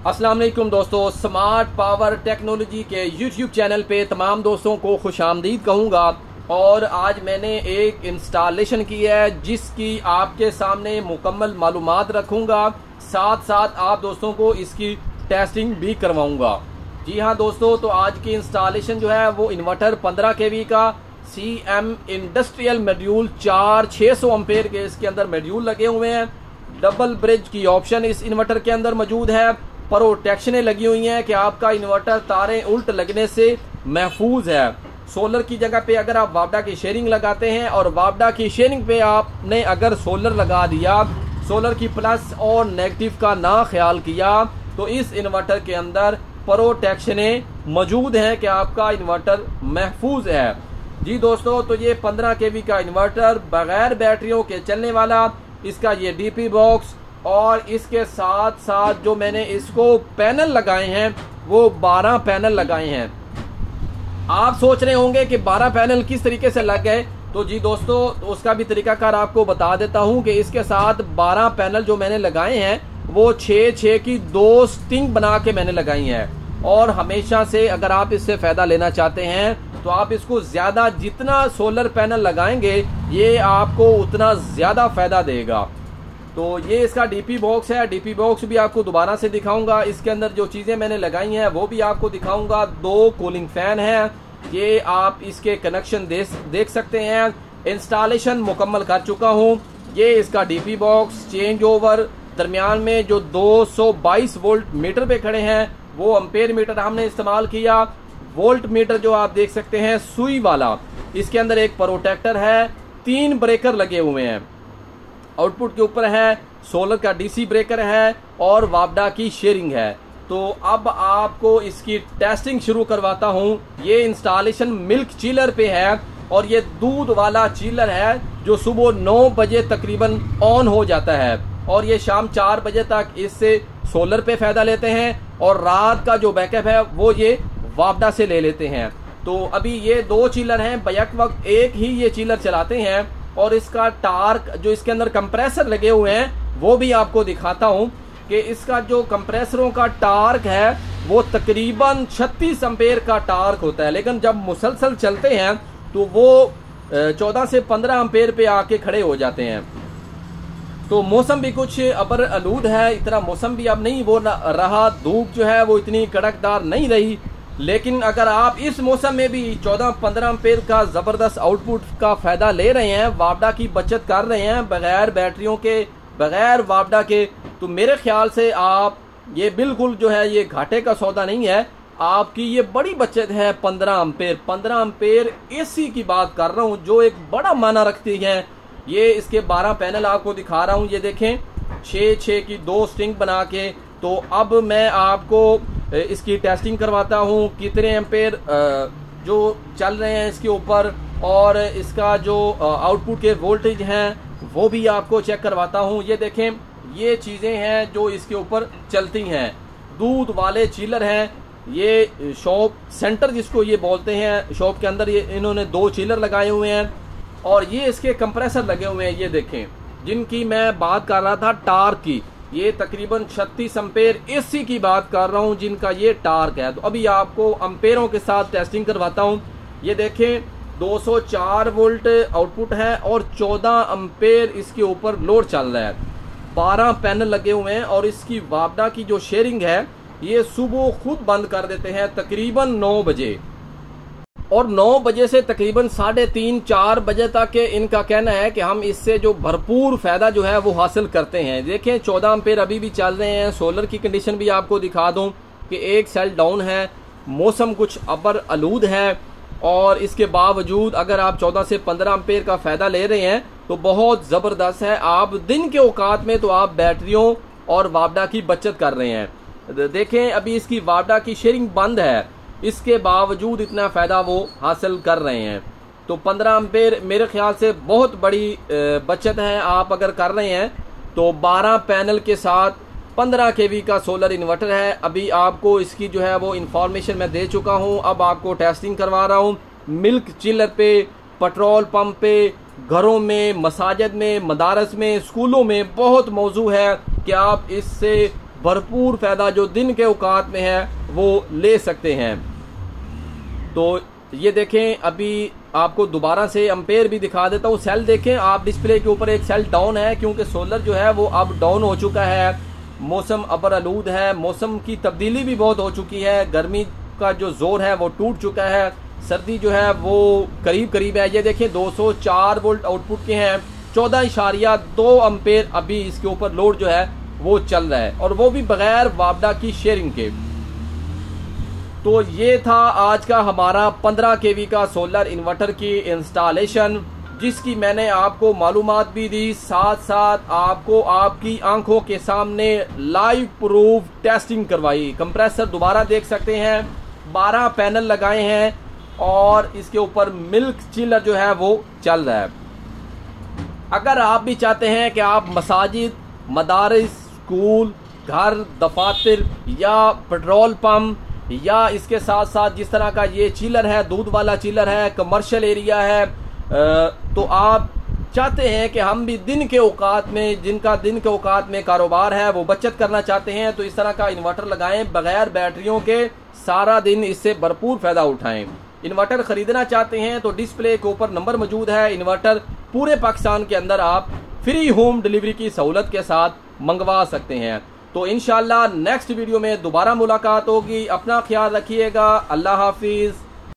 अस्सलाम वालेकुम दोस्तों, स्मार्ट पावर टेक्नोलॉजी के यूट्यूब चैनल पे तमाम दोस्तों को खुशामदीद कहूँगा। और आज मैंने एक इंस्टॉलेशन की है जिसकी आपके सामने मुकम्मल मालूमात रखूँगा, साथ साथ आप दोस्तों को इसकी टेस्टिंग भी करवाऊँगा। जी हाँ दोस्तों, तो आज की इंस्टॉलेशन जो है वो इन्वर्टर 15 kV का CM इंडस्ट्रियल मॉड्यूल 600 एम्पेयर के इसके अंदर मॉड्यूल लगे हुए हैं। डबल ब्रिज की ऑप्शन इस इन्वर्टर के अंदर मौजूद है। प्रोटेक्शनें लगी हुई हैं कि आपका इन्वर्टर तारें उल्ट लगने से महफूज है। सोलर की जगह पे अगर आप वापडा की शेयरिंग लगाते हैं और वापडा की शेयरिंग पे आपने अगर सोलर लगा दिया, सोलर की प्लस और नेगेटिव का ना ख्याल किया, तो इस इन्वर्टर के अंदर प्रोटेक्शनें मौजूद हैं कि आपका इन्वर्टर महफूज है। जी दोस्तों, तो ये 15 kV का इन्वर्टर बगैर बैटरियों के चलने वाला, इसका ये डीपी बॉक्स और इसके साथ साथ जो मैंने इसको पैनल लगाए हैं वो 12 पैनल लगाए हैं। आप सोच रहे होंगे कि 12 पैनल किस तरीके से लग गए, तो जी दोस्तों उसका भी तरीकाकार आपको बता देता हूं कि इसके साथ 12 पैनल जो मैंने लगाए हैं वो 6 की 2 स्टिंग बना के मैंने लगाई हैं। और हमेशा से अगर आप इससे फायदा लेना चाहते हैं तो आप इसको ज्यादा जितना सोलर पैनल लगाएंगे ये आपको उतना ज्यादा फायदा देगा। तो ये इसका डीपी बॉक्स है। डीपी बॉक्स भी आपको दोबारा से दिखाऊंगा। इसके अंदर जो चीजें मैंने लगाई हैं वो भी आपको दिखाऊंगा। 2 कूलिंग फैन है, ये आप इसके कनेक्शन देख सकते हैं। इंस्टॉलेशन मुकम्मल कर चुका हूँ। ये इसका डीपी बॉक्स चेंज ओवर, दरमियान में जो 222 वोल्ट मीटर पे खड़े हैं वो एम्पेयर मीटर हमने इस्तेमाल किया। वोल्ट मीटर जो आप देख सकते हैं सुई वाला, इसके अंदर एक प्रोटेक्टर है, 3 ब्रेकर लगे हुए हैं। आउटपुट के ऊपर है सोलर का डीसी ब्रेकर है और वापडा की शेयरिंग है। तो अब आपको इसकी टेस्टिंग शुरू करवाता हूं। ये इंस्टॉलेशन मिल्क चिलर पे है और ये दूध वाला चिलर है जो सुबह 9 बजे तकरीबन ऑन हो जाता है और ये शाम 4 बजे तक इससे सोलर पे फायदा लेते हैं और रात का जो बैकअप है वो ये वापडा से ले लेते हैं। तो अभी ये 2 चिलर हैं, बैक वक्त एक ही ये चिलर चलाते हैं। और इसका टार्क जो इसके अंदर कंप्रेसर लगे हुए हैं वो भी आपको दिखाता हूं कि इसका जो कंप्रेसरों का टार्क है वो तकरीबन 36 एम्पेयर का टार्क होता है, लेकिन जब मुसलसल चलते हैं तो वो 14 से 15 एम्पेयर पे आके खड़े हो जाते हैं। तो मौसम भी कुछ अबर आलूद है, इतना मौसम भी अब नहीं वो रहा, धूप जो है वो इतनी कड़कदार नहीं रही। लेकिन अगर आप इस मौसम में भी 14-15 एम्पेयर का जबरदस्त आउटपुट का फायदा ले रहे हैं, वापडा की बचत कर रहे हैं बगैर बैटरियों के, बगैर वापडा के, तो मेरे ख्याल से आप ये बिल्कुल जो है ये घाटे का सौदा नहीं है। आपकी ये बड़ी बचत है। 15 एम्पेयर एसी की बात कर रहा हूँ जो एक बड़ा माना रखती है। ये इसके 12 पैनल आपको दिखा रहा हूँ, ये देखें 6 की 2 स्ट्रिंग बना के। तो अब मैं आपको इसकी टेस्टिंग करवाता हूँ कितने एम्पेयर जो चल रहे हैं इसके ऊपर, और इसका जो आउटपुट के वोल्टेज हैं वो भी आपको चेक करवाता हूँ। ये देखें, ये चीज़ें हैं जो इसके ऊपर चलती हैं। दूध वाले चिलर हैं, ये शॉप सेंटर जिसको ये बोलते हैं, शॉप के अंदर ये इन्होंने 2 चिलर लगाए हुए हैं और ये इसके कंप्रेसर लगे हुए हैं। ये देखें, जिनकी मैं बात कर रहा था टार्क की, ये तकरीबन 36 एम्पेयर एसी की बात कर रहा हूं जिनका ये टार्क है। तो अभी आपको एम्पेयरों के साथ टेस्टिंग करवाता हूं। ये देखें 204 वोल्ट आउटपुट है और 14 एम्पेयर इसके ऊपर लोड चल रहा है। 12 पैनल लगे हुए हैं और इसकी वापडा की जो शेयरिंग है ये सुबह खुद बंद कर देते हैं तकरीबन 9 बजे, और 9 बजे से तकरीबन 3:30-4 बजे तक इनका कहना है कि हम इससे जो भरपूर फायदा जो है वो हासिल करते हैं। देखें 14 एम्पेयर अभी भी चल रहे हैं। सोलर की कंडीशन भी आपको दिखा दूं कि एक सेल डाउन है, मौसम कुछ अबर आलूद है, और इसके बावजूद अगर आप 14 से 15 एम्पेयर का फायदा ले रहे हैं तो बहुत जबरदस्त है। आप दिन के औकात में तो आप बैटरियों और वापडा की बचत कर रहे हैं। देखें अभी इसकी वापडा की शेयरिंग बंद है, इसके बावजूद इतना फायदा वो हासिल कर रहे हैं। तो 15 एम्पेयर मेरे ख्याल से बहुत बड़ी बचत है आप अगर कर रहे हैं। तो 12 पैनल के साथ 15 kV का सोलर इन्वर्टर है। अभी आपको इसकी जो है वो इंफॉर्मेशन मैं दे चुका हूं। अब आपको टेस्टिंग करवा रहा हूं मिल्क चिलर पे, पेट्रोल पंप पे, घरों में, मसाजिद में, मदारस में, स्कूलों में बहुत मौजू है कि आप इससे भरपूर फ़ायदा जो दिन के औकात में है वो ले सकते हैं। तो ये देखें, अभी आपको दोबारा से एम्पेयर भी दिखा देता हूँ। सेल देखें आप, डिस्प्ले के ऊपर एक सेल डाउन है क्योंकि सोलर जो है वो अब डाउन हो चुका है। मौसम अबर आलूद है, मौसम की तब्दीली भी बहुत हो चुकी है, गर्मी का जो जोर है वो टूट चुका है, सर्दी जो है वो करीब करीब है। ये देखें 204 वोल्ट आउटपुट के हैं, 14.2 एम्पेयर अभी इसके ऊपर लोड जो है वो चल रहा है, और वो भी बगैर वापडा की शेयरिंग के। तो ये था आज का हमारा 15 kV का सोलर इन्वर्टर की इंस्टॉलेशन, जिसकी मैंने आपको मालूमात भी दी, साथ साथ आपको आपकी आंखों के सामने लाइव प्रूफ टेस्टिंग करवाई। कंप्रेसर दोबारा देख सकते हैं, 12 पैनल लगाए हैं और इसके ऊपर मिल्क चिलर जो है वो चल रहा है। अगर आप भी चाहते हैं कि आप मसाजिद, मदारिस, स्कूल, घर, दफातर या पेट्रोल पंप या इसके साथ साथ जिस तरह का ये चिलर है, दूध वाला चिलर है, कमर्शियल एरिया है, तो आप चाहते हैं कि हम भी दिन के औकात में, जिनका दिन के औकात में कारोबार है वो बचत करना चाहते हैं, तो इस तरह का इन्वर्टर लगाएं बगैर बैटरियों के, सारा दिन इससे भरपूर फायदा उठाएं। इन्वर्टर खरीदना चाहते हैं तो डिस्प्ले के ऊपर नंबर मौजूद है। इन्वर्टर पूरे पाकिस्तान के अंदर आप फ्री होम डिलीवरी की सहूलत के साथ मंगवा सकते हैं। तो इंशाल्लाह नेक्स्ट वीडियो में दोबारा मुलाकात होगी। अपना ख्याल रखिएगा। अल्लाह हाफिज।